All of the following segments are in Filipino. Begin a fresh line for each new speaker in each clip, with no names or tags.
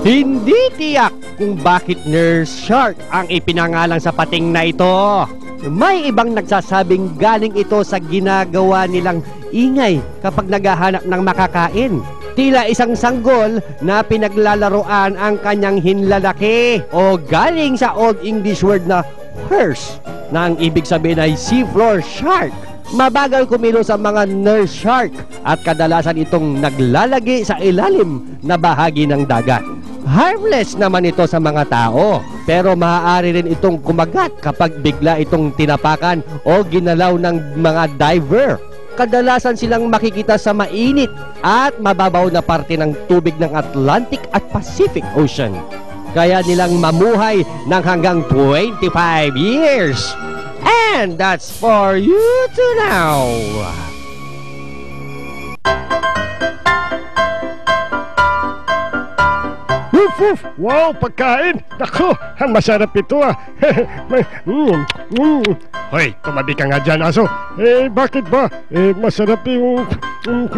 Hindi tiyak kung bakit Nurse Shark ang ipinangalang sa pating na ito. May ibang nagsasabing galing ito sa ginagawa nilang ingay kapag naghahanap ng makakain. Tila isang sanggol na pinaglalaroan ang kanyang hinlalaki o galing sa Old English word na horse na ang ibig sabihin ay seafloor shark. Mabagal kumilos ang mga nurse shark at kadalasan itong naglalagi sa ilalim na bahagi ng dagat. Harmless naman ito sa mga tao, pero maaari rin itong kumagat kapag bigla itong tinapakan o ginalaw ng mga diver. Kadalasan silang makikita sa mainit at mababaw na parte ng tubig ng Atlantic at Pacific Ocean. Kaya nilang mamuhay ng hanggang 25 years. And that's for you to know.
Woof! Wow, pagkain! Naku, ang masarap ito ah! Hoy, tumabi ka nga dyan, aso! Bakit ba? Masarap yung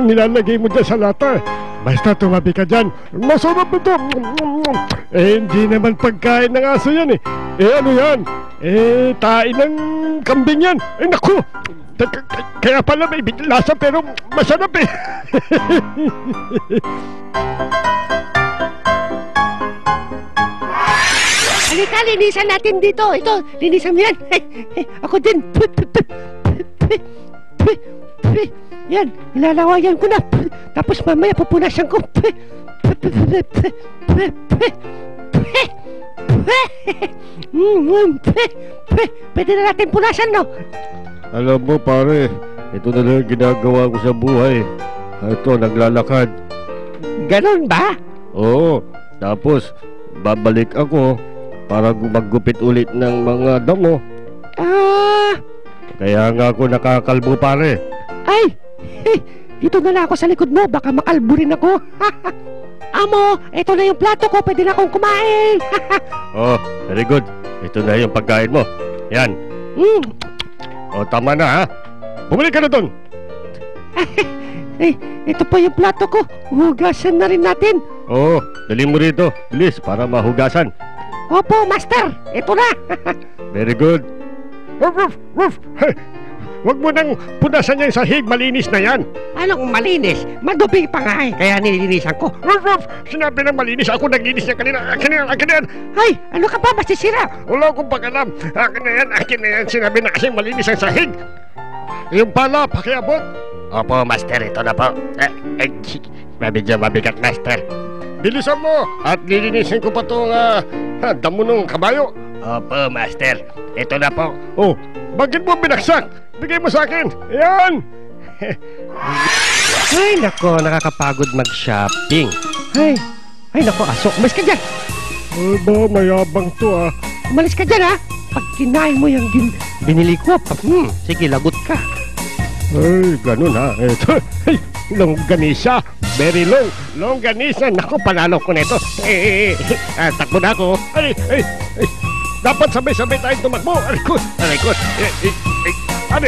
nilalagay mo dyan sa lata. Basta tumabi ka dyan, masarap ito! Hindi naman pagkain ng aso yan eh! Ano yan? Tain ng kambing yan! Naku! Kaya pala may lasa pero masarap eh!
Halika, linisan natin dito. Ito, linisan mo yan. Ako din. Yan, ilalawayan ko na. Tapos mamaya pupunasan ko. Pwede na natin punasan, no?
Alam mo pare, ito na lang ginagawa ko sa buhay. Ito, naglalakad.
Ganon ba?
Oo, tapos babalik ako para maggupit ulit ng mga damo. Kaya nga ako nakakalbo pare.
Ay, dito na lang ako sa likod mo. Baka makalbo rin ako. Amo, ito na yung plato ko. Pwede na akong kumain.
Oh, very good. Ito na yung pagkain mo. Yan. Oh, tama na ha. Bumalik ka na doon.
Ito po yung plato ko. Hugasan na rin natin.
Oh, dali mo rito. Bilis, para mahugasan.
Opo, master. Ito na.
Very good. Woof! Hey, wag mo nang punasan yung sahig. Malinis na yan.
Anong malinis? Madumi pa nga eh. Kaya nilinisan ko.
Woof! Sinabi ng malinis. Ako naglinis niya kanina. Akin na yan.
Ay, ano ka ba? Masisira.
Wala akong pag-alam. Akin na yan. Sinabi na kasi malinis ang sahig. Yung pala, pakiabot.
Opo, master. Ito na po. Medyo mabigat, master.
Bilisan mo. At lilinisin ko pa itong damo ng kabayo.
Opo, master. Ito na po.
Oh, bakit mo binaksak? Bigay mo sa akin. Ayan.
Ay, nako. Nakakapagod mag-shopping. Ay, nako, aso. Umalis ka dyan.
Ay ba, mayabang to ah.
Umalis ka dyan ha. Pag kinain mo yung binili ko, sige, lagot ka.
Ay, ganun ha. Ito, longganisa. Very long. Longganisa. Naku, panalo ko nito. Takbo na ako. Ay. Dapat sabay-sabay tayong tumakbo. Aray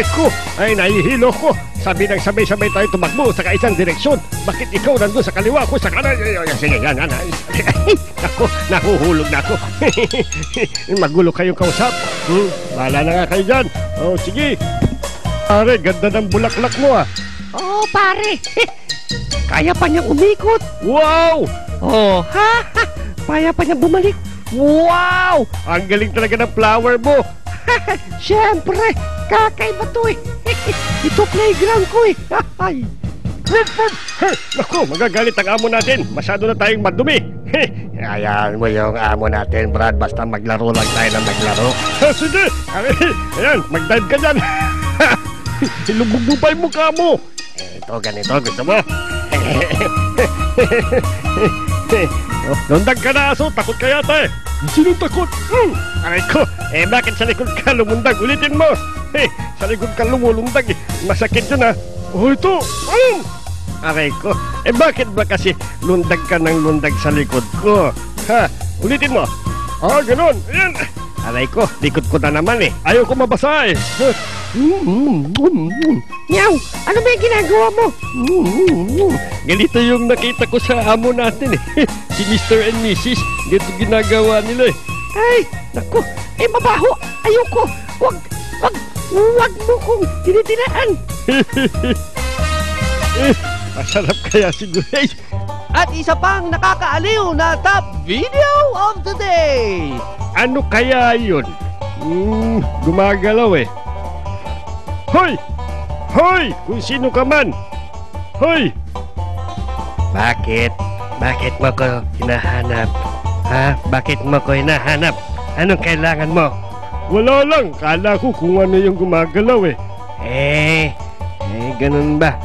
ko. Ay, nahihilo ko. Sabi ng sabay-sabay tayong tumakbo sa isang direksyon. Bakit ikaw nandun sa kaliwa ko sa kanan? Sige, yan. Naku, nahuhulog na ako. Magulo kayong kausap. Bahala na nga kayo dyan. Oh, sige. Pare, ganda ng bulaklak mo ah.
Oo, pare. Kaya pa niyang umikot.
Wow!
Oh, kaya pa niyang bumalik.
Wow! Ang galing talaga ng flower mo.
Siyempre, kakaiba to eh. Ito playground ko eh. Ay.
Naku, magagalit ang amo natin. Masyado na tayong madumi.
Ayan mo yung amo natin, Brad. Basta maglaro lang tayo ng maglaro.
Sige. Ayan, mag-dive ka dyan. Ilubog mo pa yung mukha mo.
Ito, ganito. Gusto mo?
Lundag ka na aso. Takot ka yata eh. Sinong takot? Aray ko. Bakit sa likod ka lumundag? Ulitin mo. Sa likod ka lumulundag eh. Masakit yun ha. Oh, ito. Aray ko. Bakit ba kasi lundag ka ng lundag sa likod ko? Ha? Ulitin mo. Ganon. Ayan.
Aray ko, likod ko na naman eh.
Ayaw ko mabasa eh.
Meow, ano ba yung ginagawa mo?
Ganito yung nakita ko sa amo natin eh. Si Mr. and Mrs. Ganito ginagawa nila eh.
Ay, naku, mabaho. Ayoko. Wag mo kong tinitiraan.
Masarap kaya siguro eh.
At isa pang nakakaaliw na top video of the day.
Ano kaya yun? Gumagalaw eh. Hoy! Hoy! Kung sino ka man! Hoy!
Bakit? Bakit mo ko hinahanap? Ha? Bakit mo ko hinahanap? Anong kailangan mo?
Wala lang. Kala ko kung ano yung gumagalaw eh.
Ganun ba?